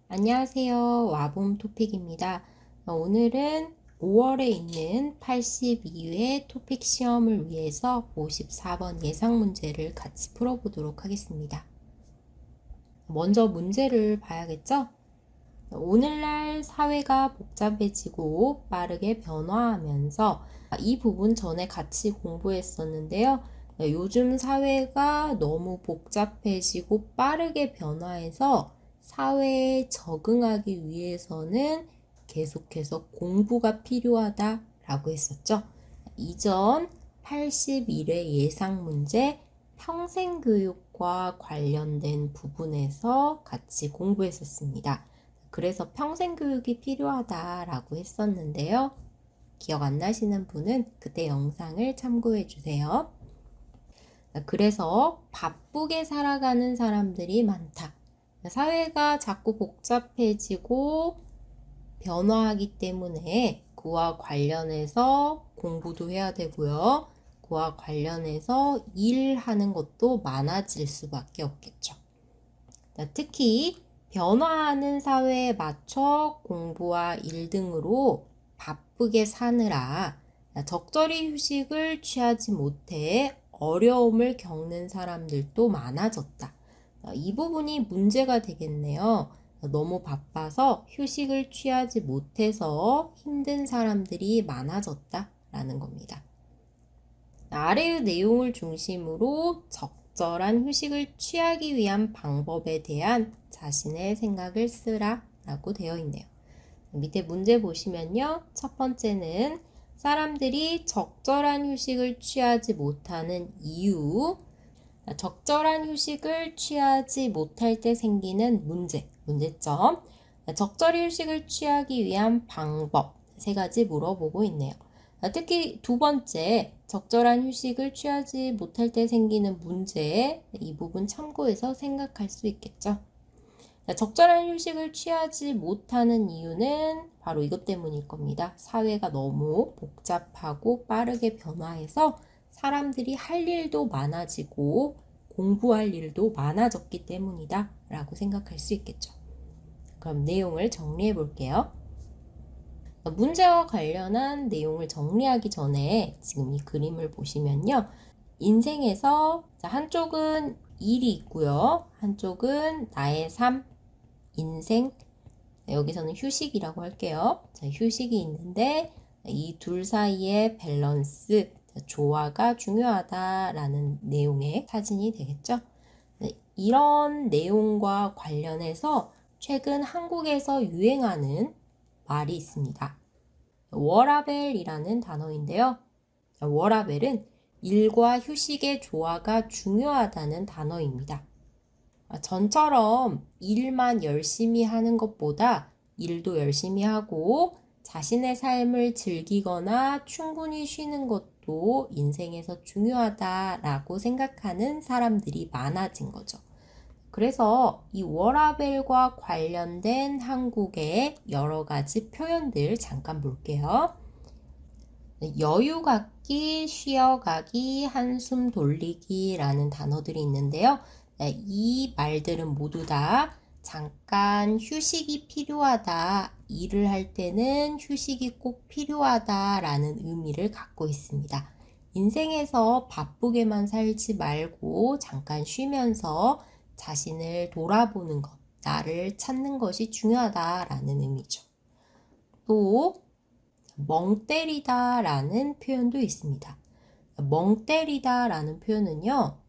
안녕하세요. 와봄 토픽입니다. 오늘은 5월에 있는 82회 토픽 시험을 위해서 54번 예상 문제를 같이 풀어보도록 하겠습니다. 먼저 문제를 봐야겠죠? 오늘날 사회가 복잡해지고 빠르게 변화하면서 이 부분 전에 같이 공부했었는데요. 요즘 사회가 너무 복잡해지고 빠르게 변화해서 사회에 적응하기 위해서는 계속해서 공부가 필요하다라고 했었죠. 이전 81회 예상 문제 평생교육과 관련된 부분에서 같이 공부했었습니다. 그래서 평생교육이 필요하다라고 했었는데요. 기억 안 나시는 분은 그때 영상을 참고해 주세요. 그래서 바쁘게 살아가는 사람들이 많다. 사회가 자꾸 복잡해지고 변화하기 때문에 그와 관련해서 공부도 해야 되고요. 그와 관련해서 일하는 것도 많아질 수밖에 없겠죠. 특히 변화하는 사회에 맞춰 공부와 일 등으로 바쁘게 사느라 적절히 휴식을 취하지 못해 어려움을 겪는 사람들도 많아졌다. 이 부분이 문제가 되겠네요. 너무 바빠서 휴식을 취하지 못해서 힘든 사람들이 많아졌다라는 겁니다. 아래의 내용을 중심으로 적절한 휴식을 취하기 위한 방법에 대한 자신의 생각을 쓰라 라고 되어 있네요. 밑에 문제 보시면요. 첫 번째는 사람들이 적절한 휴식을 취하지 못하는 이유, 적절한 휴식을 취하지 못할 때 생기는 문제점, 적절히 휴식을 취하기 위한 방법, 세 가지 물어보고 있네요. 특히 두 번째, 적절한 휴식을 취하지 못할 때 생기는 문제, 이 부분 참고해서 생각할 수 있겠죠. 적절한 휴식을 취하지 못하는 이유는 바로 이것 때문일 겁니다. 사회가 너무 복잡하고 빠르게 변화해서 사람들이 할 일도 많아지고 공부할 일도 많아졌기 때문이다 라고 생각할 수 있겠죠. 그럼 내용을 정리해 볼게요. 문제와 관련한 내용을 정리하기 전에 지금 이 그림을 보시면요. 인생에서 한쪽은 일이 있고요. 한쪽은 나의 삶, 인생, 여기서는 휴식이라고 할게요. 휴식이 있는데 이 둘 사이의 밸런스, 조화가 중요하다라는 내용의 사진이 되겠죠. 이런 내용과 관련해서 최근 한국에서 유행하는 말이 있습니다. 워라밸이라는 단어인데요. 워라밸은 일과 휴식의 조화가 중요하다는 단어입니다. 전처럼 일만 열심히 하는 것보다 일도 열심히 하고 자신의 삶을 즐기거나 충분히 쉬는 것도 인생에서 중요하다라고 생각하는 사람들이 많아진 거죠. 그래서 이 워라밸과 관련된 한국의 여러 가지 표현들 잠깐 볼게요. 여유 갖기, 쉬어가기, 한숨 돌리기라는 단어들이 있는데요. 이 말들은 모두 다 잠깐 휴식이 필요하다, 일을 할 때는 휴식이 꼭 필요하다라는 의미를 갖고 있습니다. 인생에서 바쁘게만 살지 말고 잠깐 쉬면서 자신을 돌아보는 것, 나를 찾는 것이 중요하다라는 의미죠. 또 멍 때리다 라는 표현도 있습니다. 멍 때리다 라는 표현은요,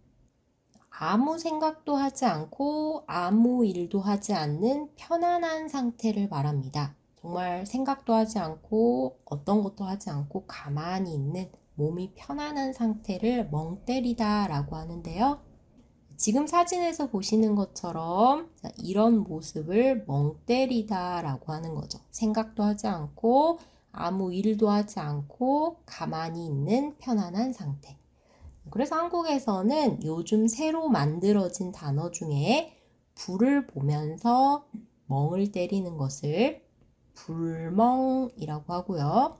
아무 생각도 하지 않고 아무 일도 하지 않는 편안한 상태를 말합니다. 정말 생각도 하지 않고 어떤 것도 하지 않고 가만히 있는 몸이 편안한 상태를 멍 때리다 라고 하는데요. 지금 사진에서 보시는 것처럼 이런 모습을 멍 때리다 라고 하는 거죠. 생각도 하지 않고 아무 일도 하지 않고 가만히 있는 편안한 상태. 그래서 한국에서는 요즘 새로 만들어진 단어 중에 불을 보면서 멍을 때리는 것을 불멍이라고 하고요.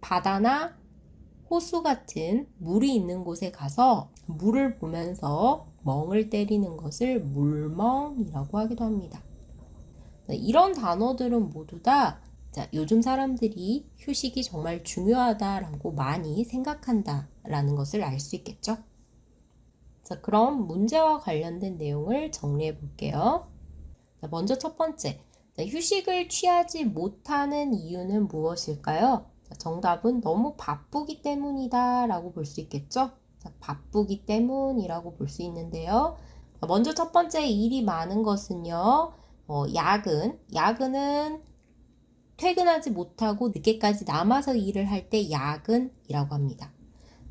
바다나 호수 같은 물이 있는 곳에 가서 물을 보면서 멍을 때리는 것을 물멍이라고 하기도 합니다. 이런 단어들은 모두 다 요즘 사람들이 휴식이 정말 중요하다라고 많이 생각한다라는 것을 알 수 있겠죠. 자, 그럼 문제와 관련된 내용을 정리해 볼게요. 먼저 첫 번째, 휴식을 취하지 못하는 이유는 무엇일까요? 정답은 너무 바쁘기 때문이다 라고 볼 수 있겠죠? 바쁘기 때문이라고 볼 수 있는데요. 먼저 첫 번째, 일이 많은 것은요, 야근은 퇴근하지 못하고 늦게까지 남아서 일을 할 때 야근이라고 합니다.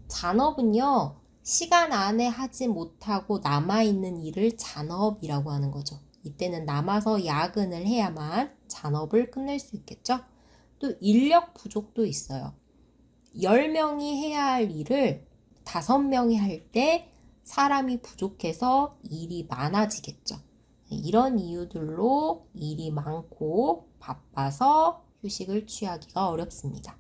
잔업은요, 시간 안에 하지 못하고 남아있는 일을 잔업이라고 하는 거죠. 이때는 남아서 야근을 해야만 잔업을 끝낼 수 있겠죠. 또 인력 부족도 있어요. 10명이 해야 할 일을 5명이 할 때 사람이 부족해서 일이 많아지겠죠. 이런 이유들로 일이 많고 바빠서 휴식을 취하기가 어렵습니다.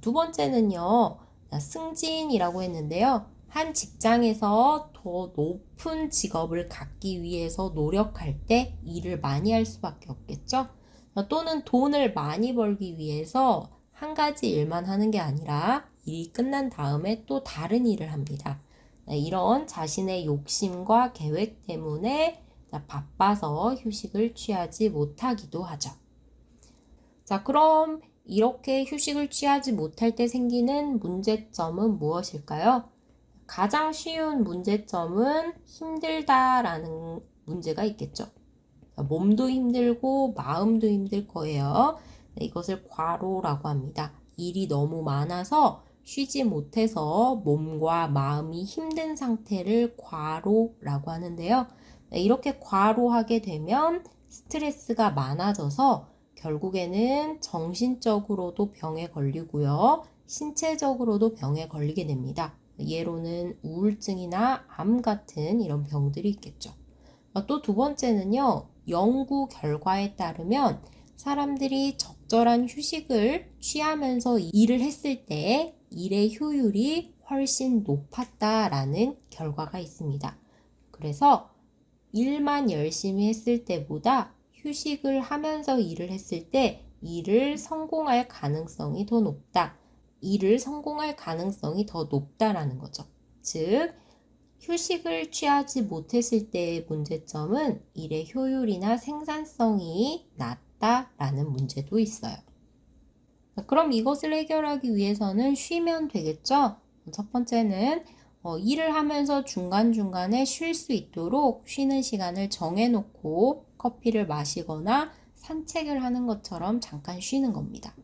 두 번째는요, 승진이라고 했는데요. 한 직장에서 더 높은 직업을 갖기 위해서 노력할 때 일을 많이 할 수밖에 없겠죠. 또는 돈을 많이 벌기 위해서 한 가지 일만 하는 게 아니라 일이 끝난 다음에 또 다른 일을 합니다. 이런 자신의 욕심과 계획 때문에 바빠서 휴식을 취하지 못하기도 하죠. 자, 그럼 이렇게 휴식을 취하지 못할 때 생기는 문제점은 무엇일까요? 가장 쉬운 문제점은 힘들다라는 문제가 있겠죠. 몸도 힘들고 마음도 힘들 거예요. 이것을 과로라고 합니다. 일이 너무 많아서 쉬지 못해서 몸과 마음이 힘든 상태를 과로라고 하는데요. 이렇게 과로하게 되면 스트레스가 많아져서 결국에는 정신적으로도 병에 걸리고요. 신체적으로도 병에 걸리게 됩니다. 예로는 우울증이나 암 같은 이런 병들이 있겠죠. 또 두 번째는요, 연구 결과에 따르면 사람들이 적절한 휴식을 취하면서 일을 했을 때 일의 효율이 훨씬 높았다라는 결과가 있습니다. 그래서 일만 열심히 했을 때보다 휴식을 하면서 일을 했을 때 일을 성공할 가능성이 더 높다. 일을 성공할 가능성이 더 높다라는 거죠. 즉, 휴식을 취하지 못했을 때의 문제점은 일의 효율이나 생산성이 낮다라는 문제도 있어요. 그럼 이것을 해결하기 위해서는 쉬면 되겠죠? 첫 번째는 일을 하면서 중간중간에 쉴 수 있도록 쉬는 시간을 정해놓고 커피를 마시거나 산책을 하는 것처럼 잠깐 쉬는 겁니다.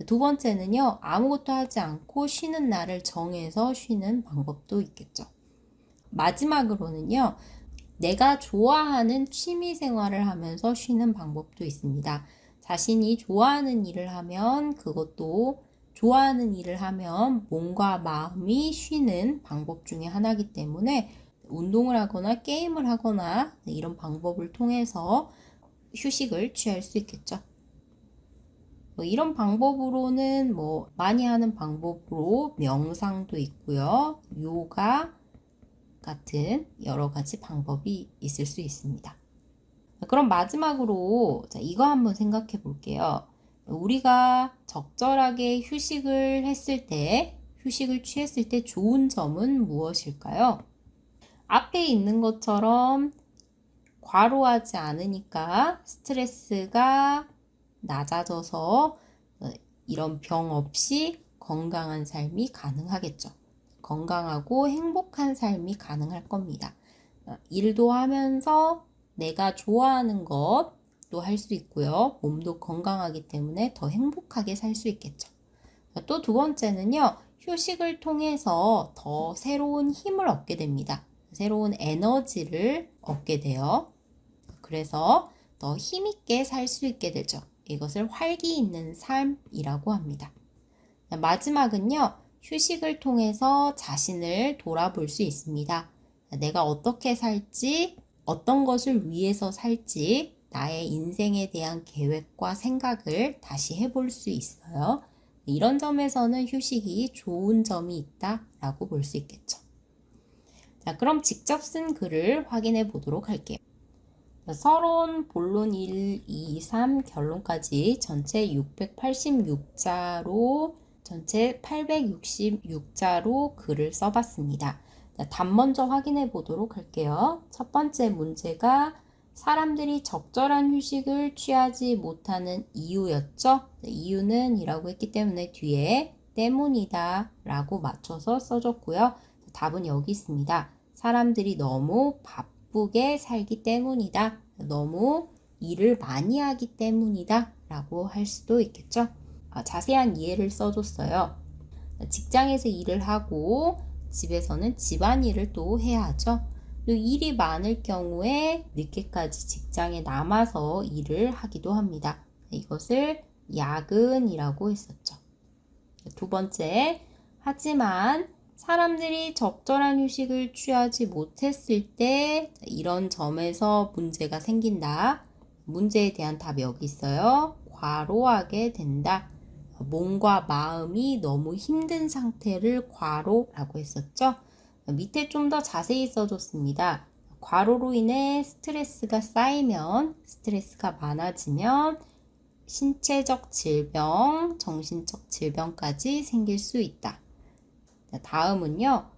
두 번째는요, 아무것도 하지 않고 쉬는 날을 정해서 쉬는 방법도 있겠죠. 마지막으로는요, 내가 좋아하는 취미 생활을 하면서 쉬는 방법도 있습니다. 자신이 좋아하는 일을 하면 그것도 좋아하는 일을 하면 몸과 마음이 쉬는 방법 중에 하나이기 때문에 운동을 하거나 게임을 하거나 이런 방법을 통해서 휴식을 취할 수 있겠죠. 이런 방법으로는 많이 하는 방법으로 명상도 있고요. 요가 같은 여러 가지 방법이 있을 수 있습니다. 그럼 마지막으로 이거 한번 생각해 볼게요. 우리가 적절하게 휴식을 했을 때, 휴식을 취했을 때 좋은 점은 무엇일까요? 앞에 있는 것처럼 과로하지 않으니까 스트레스가 낮아져서 이런 병 없이 건강한 삶이 가능하겠죠. 건강하고 행복한 삶이 가능할 겁니다. 일도 하면서 내가 좋아하는 것도 할 수 있고요. 몸도 건강하기 때문에 더 행복하게 살 수 있겠죠. 또 두 번째는요, 휴식을 통해서 더 새로운 힘을 얻게 됩니다. 새로운 에너지를 얻게 돼요. 그래서 더 힘있게 살 수 있게 되죠. 이것을 활기 있는 삶이라고 합니다. 마지막은요, 휴식을 통해서 자신을 돌아볼 수 있습니다. 내가 어떻게 살지, 어떤 것을 위해서 살지, 나의 인생에 대한 계획과 생각을 다시 해볼 수 있어요. 이런 점에서는 휴식이 좋은 점이 있다라고 볼 수 있겠죠. 자, 그럼 직접 쓴 글을 확인해 보도록 할게요. 서론, 본론 1, 2, 3 결론까지 전체 686자로 전체 866자로 글을 써봤습니다. 답 먼저 확인해 보도록 할게요. 첫 번째 문제가 사람들이 적절한 휴식을 취하지 못하는 이유였죠. 이유는 이라고 했기 때문에 뒤에 때문이다 라고 맞춰서 써줬고요. 답은 여기 있습니다. 사람들이 너무 바쁘게 살기 때문이다. 너무 일을 많이 하기 때문이다 라고 할 수도 있겠죠. 자세한 이해를 써줬어요. 직장에서 일을 하고 집에서는 집안일을 또 해야 하죠. 또 일이 많을 경우에 늦게까지 직장에 남아서 일을 하기도 합니다. 이것을 야근이라고 했었죠. 두 번째, 하지만 사람들이 적절한 휴식을 취하지 못했을 때 이런 점에서 문제가 생긴다. 문제에 대한 답이 여기 있어요. 과로하게 된다. 몸과 마음이 너무 힘든 상태를 과로라고 했었죠. 밑에 좀 더 자세히 써줬습니다. 과로로 인해 스트레스가 쌓이면, 스트레스가 많아지면 신체적 질병, 정신적 질병까지 생길 수 있다. 다음은요.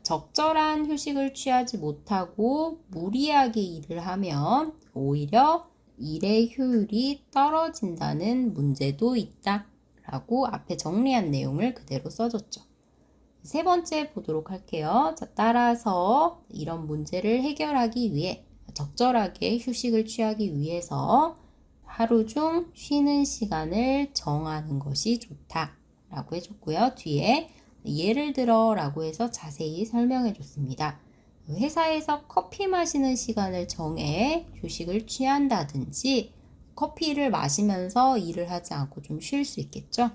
적절한 휴식을 취하지 못하고 무리하게 일을 하면 오히려 일의 효율이 떨어진다는 문제도 있다. 라고 앞에 정리한 내용을 그대로 써줬죠. 세 번째 보도록 할게요. 자, 따라서 이런 문제를 해결하기 위해 적절하게 휴식을 취하기 위해서 하루 중 쉬는 시간을 정하는 것이 좋다 라고 해줬고요. 뒤에 예를 들어 라고 해서 자세히 설명해 줬습니다. 회사에서 커피 마시는 시간을 정해 휴식을 취한다든지 커피를 마시면서 일을 하지 않고 좀 쉴 수 있겠죠.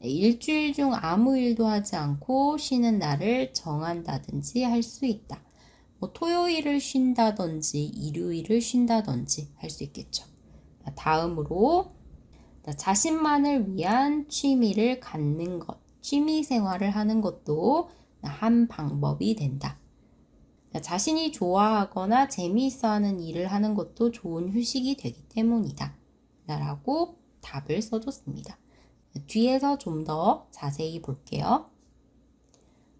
일주일 중 아무 일도 하지 않고 쉬는 날을 정한다든지 할 수 있다. 토요일을 쉰다든지 일요일을 쉰다든지 할 수 있겠죠. 다음으로 자신만을 위한 취미를 갖는 것, 취미 생활을 하는 것도 한 방법이 된다. 자신이 좋아하거나 재미있어 하는 일을 하는 것도 좋은 휴식이 되기 때문이다. 라고 답을 써줬습니다. 뒤에서 좀 더 자세히 볼게요.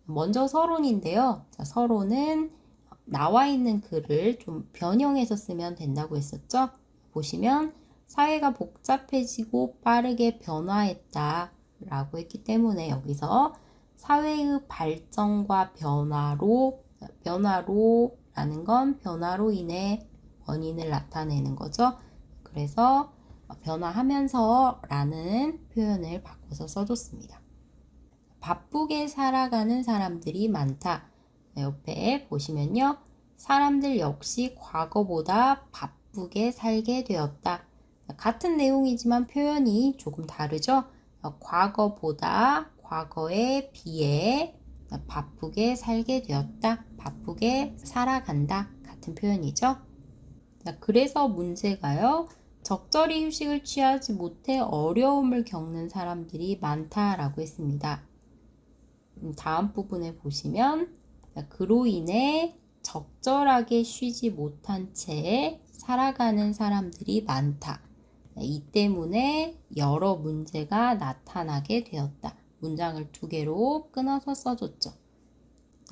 먼저 서론인데요. 자, 서론은 나와 있는 글을 좀 변형해서 쓰면 된다고 했었죠. 보시면 사회가 복잡해지고 빠르게 변화했다 라고 했기 때문에 여기서 사회의 발전과 변화로 라는 건 변화로 인해 원인을 나타내는 거죠. 그래서 변화하면서 라는 표현을 바꿔서 써줬습니다. 바쁘게 살아가는 사람들이 많다. 옆에 보시면요. 사람들 역시 과거보다 바쁘게 살게 되었다. 같은 내용이지만 표현이 조금 다르죠. 과거보다 과거에 비해 바쁘게 살게 되었다. 바쁘게 살아간다. 같은 표현이죠. 그래서 문제가요. 적절히 휴식을 취하지 못해 어려움을 겪는 사람들이 많다라고 했습니다. 다음 부분에 보시면 그로 인해 적절하게 쉬지 못한 채 살아가는 사람들이 많다. 이 때문에 여러 문제가 나타나게 되었다. 문장을 두 개로 끊어서 써줬죠.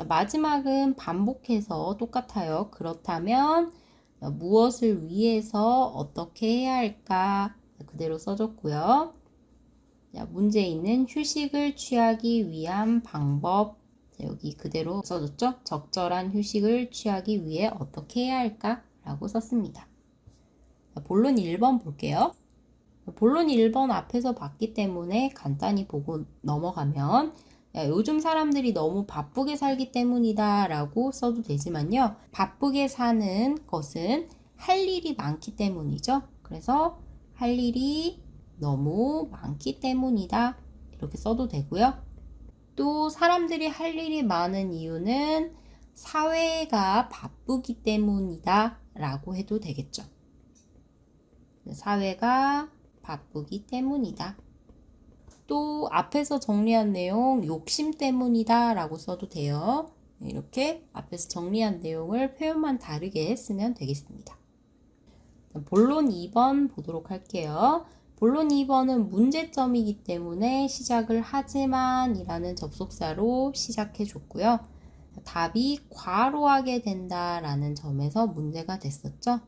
마지막은 반복해서 똑같아요. 그렇다면 무엇을 위해서 어떻게 해야 할까? 그대로 써줬고요. 문제 있는 휴식을 취하기 위한 방법. 여기 그대로 써줬죠? 적절한 휴식을 취하기 위해 어떻게 해야 할까? 라고 썼습니다. 본론 1번 볼게요. 본론 1번 앞에서 봤기 때문에 간단히 보고 넘어가면 요즘 사람들이 너무 바쁘게 살기 때문이다 라고 써도 되지만요. 바쁘게 사는 것은 할 일이 많기 때문이죠. 그래서 할 일이 너무 많기 때문이다 이렇게 써도 되고요. 또 사람들이 할 일이 많은 이유는 사회가 바쁘기 때문이다 라고 해도 되겠죠. 사회가 바쁘기 때문이다. 또 앞에서 정리한 내용 욕심 때문이다 라고 써도 돼요. 이렇게 앞에서 정리한 내용을 표현만 다르게 쓰면 되겠습니다. 본론 2번 보도록 할게요. 본론 2번은 문제점이기 때문에 시작을 하지만 이라는 접속사로 시작해 줬고요. 답이 과로하게 된다라는 점에서 문제가 됐었죠.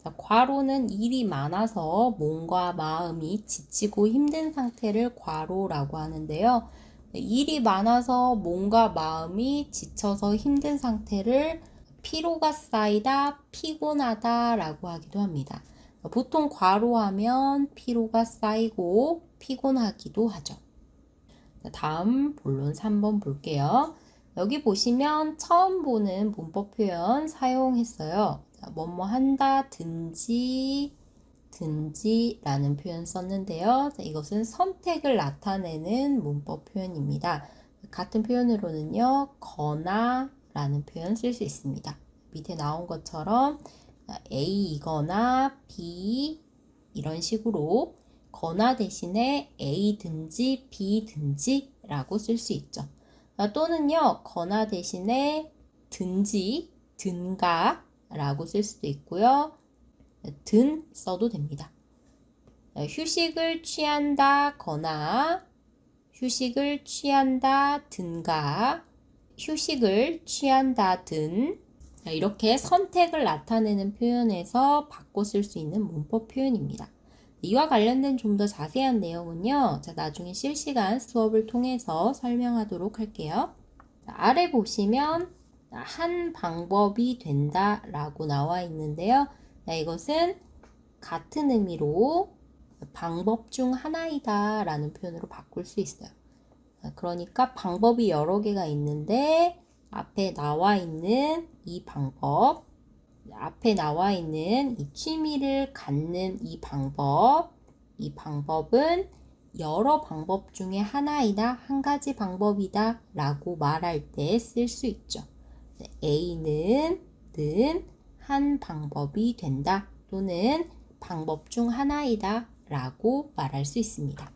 자, 과로는 일이 많아서 몸과 마음이 지치고 힘든 상태를 과로라고 하는데요. 일이 많아서 몸과 마음이 지쳐서 힘든 상태를 피로가 쌓이다, 피곤하다 라고 하기도 합니다. 보통 과로하면 피로가 쌓이고 피곤하기도 하죠. 다음 본론 3번 볼게요. 여기 보시면 처음 보는 문법 표현 사용했어요. 뭐뭐 한다, 든지 라는 표현 썼는데요. 이것은 선택을 나타내는 문법 표현입니다. 같은 표현으로는요, 거나 라는 표현 쓸 수 있습니다. 밑에 나온 것처럼 A이거나 B 이런 식으로 거나 대신에 A든지 B든지 라고 쓸 수 있죠. 또는요, 거나 대신에 든지, 든가 라고 쓸 수도 있고요. 든 써도 됩니다. 휴식을 취한다 거나 휴식을 취한다 든가 휴식을 취한다 든 이렇게 선택을 나타내는 표현에서 바꿔 쓸 수 있는 문법 표현입니다. 이와 관련된 좀 더 자세한 내용은요. 나중에 실시간 수업을 통해서 설명하도록 할게요. 아래 보시면 한 방법이 된다 라고 나와 있는데요. 이것은 같은 의미로 방법 중 하나이다 라는 표현으로 바꿀 수 있어요. 그러니까 방법이 여러 개가 있는데 앞에 나와 있는 이 방법, 앞에 나와 있는 이 취미를 갖는 이 방법은 여러 방법 중에 하나이다, 한 가지 방법이다 라고 말할 때 쓸 수 있죠. A는 한 방법이 된다 또는 방법 중 하나이다 라고 말할 수 있습니다.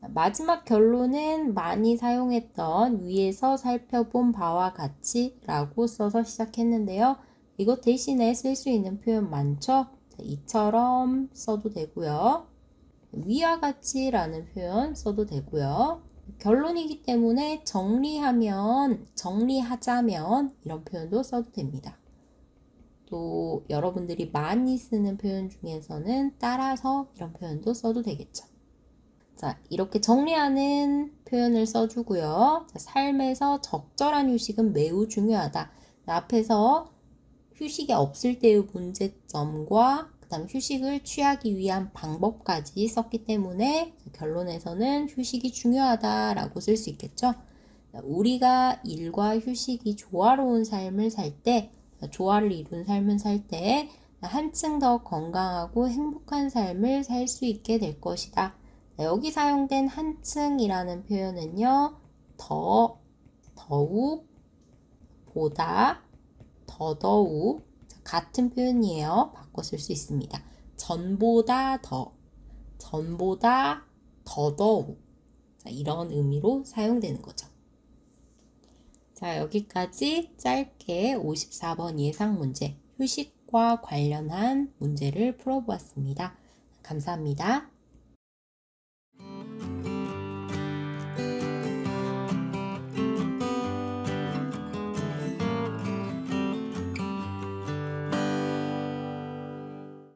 마지막 결론은 많이 사용했던 위에서 살펴본 바와 같이 라고 써서 시작했는데요. 이것 대신에 쓸 수 있는 표현 많죠? 이처럼 써도 되고요. 위와 같이 라는 표현 써도 되고요. 결론이기 때문에 정리하자면 이런 표현도 써도 됩니다. 또 여러분들이 많이 쓰는 표현 중에서는 따라서 이런 표현도 써도 되겠죠. 자, 이렇게 정리하는 표현을 써주고요. 자, 삶에서 적절한 휴식은 매우 중요하다. 앞에서 휴식이 없을 때의 문제점과 그 다음 휴식을 취하기 위한 방법까지 썼기 때문에 결론에서는 휴식이 중요하다라고 쓸 수 있겠죠. 우리가 일과 휴식이 조화로운 삶을 살 때, 조화를 이룬 삶을 살 때 한층 더 건강하고 행복한 삶을 살 수 있게 될 것이다. 여기 사용된 한층이라는 표현은요, 더욱, 보다, 더더욱 같은 표현이에요. 바꿔 쓸 수 있습니다. 전보다 더더욱 이런 의미로 사용되는 거죠. 자, 여기까지 짧게 54번 예상 문제, 휴식과 관련한 문제를 풀어보았습니다. 감사합니다.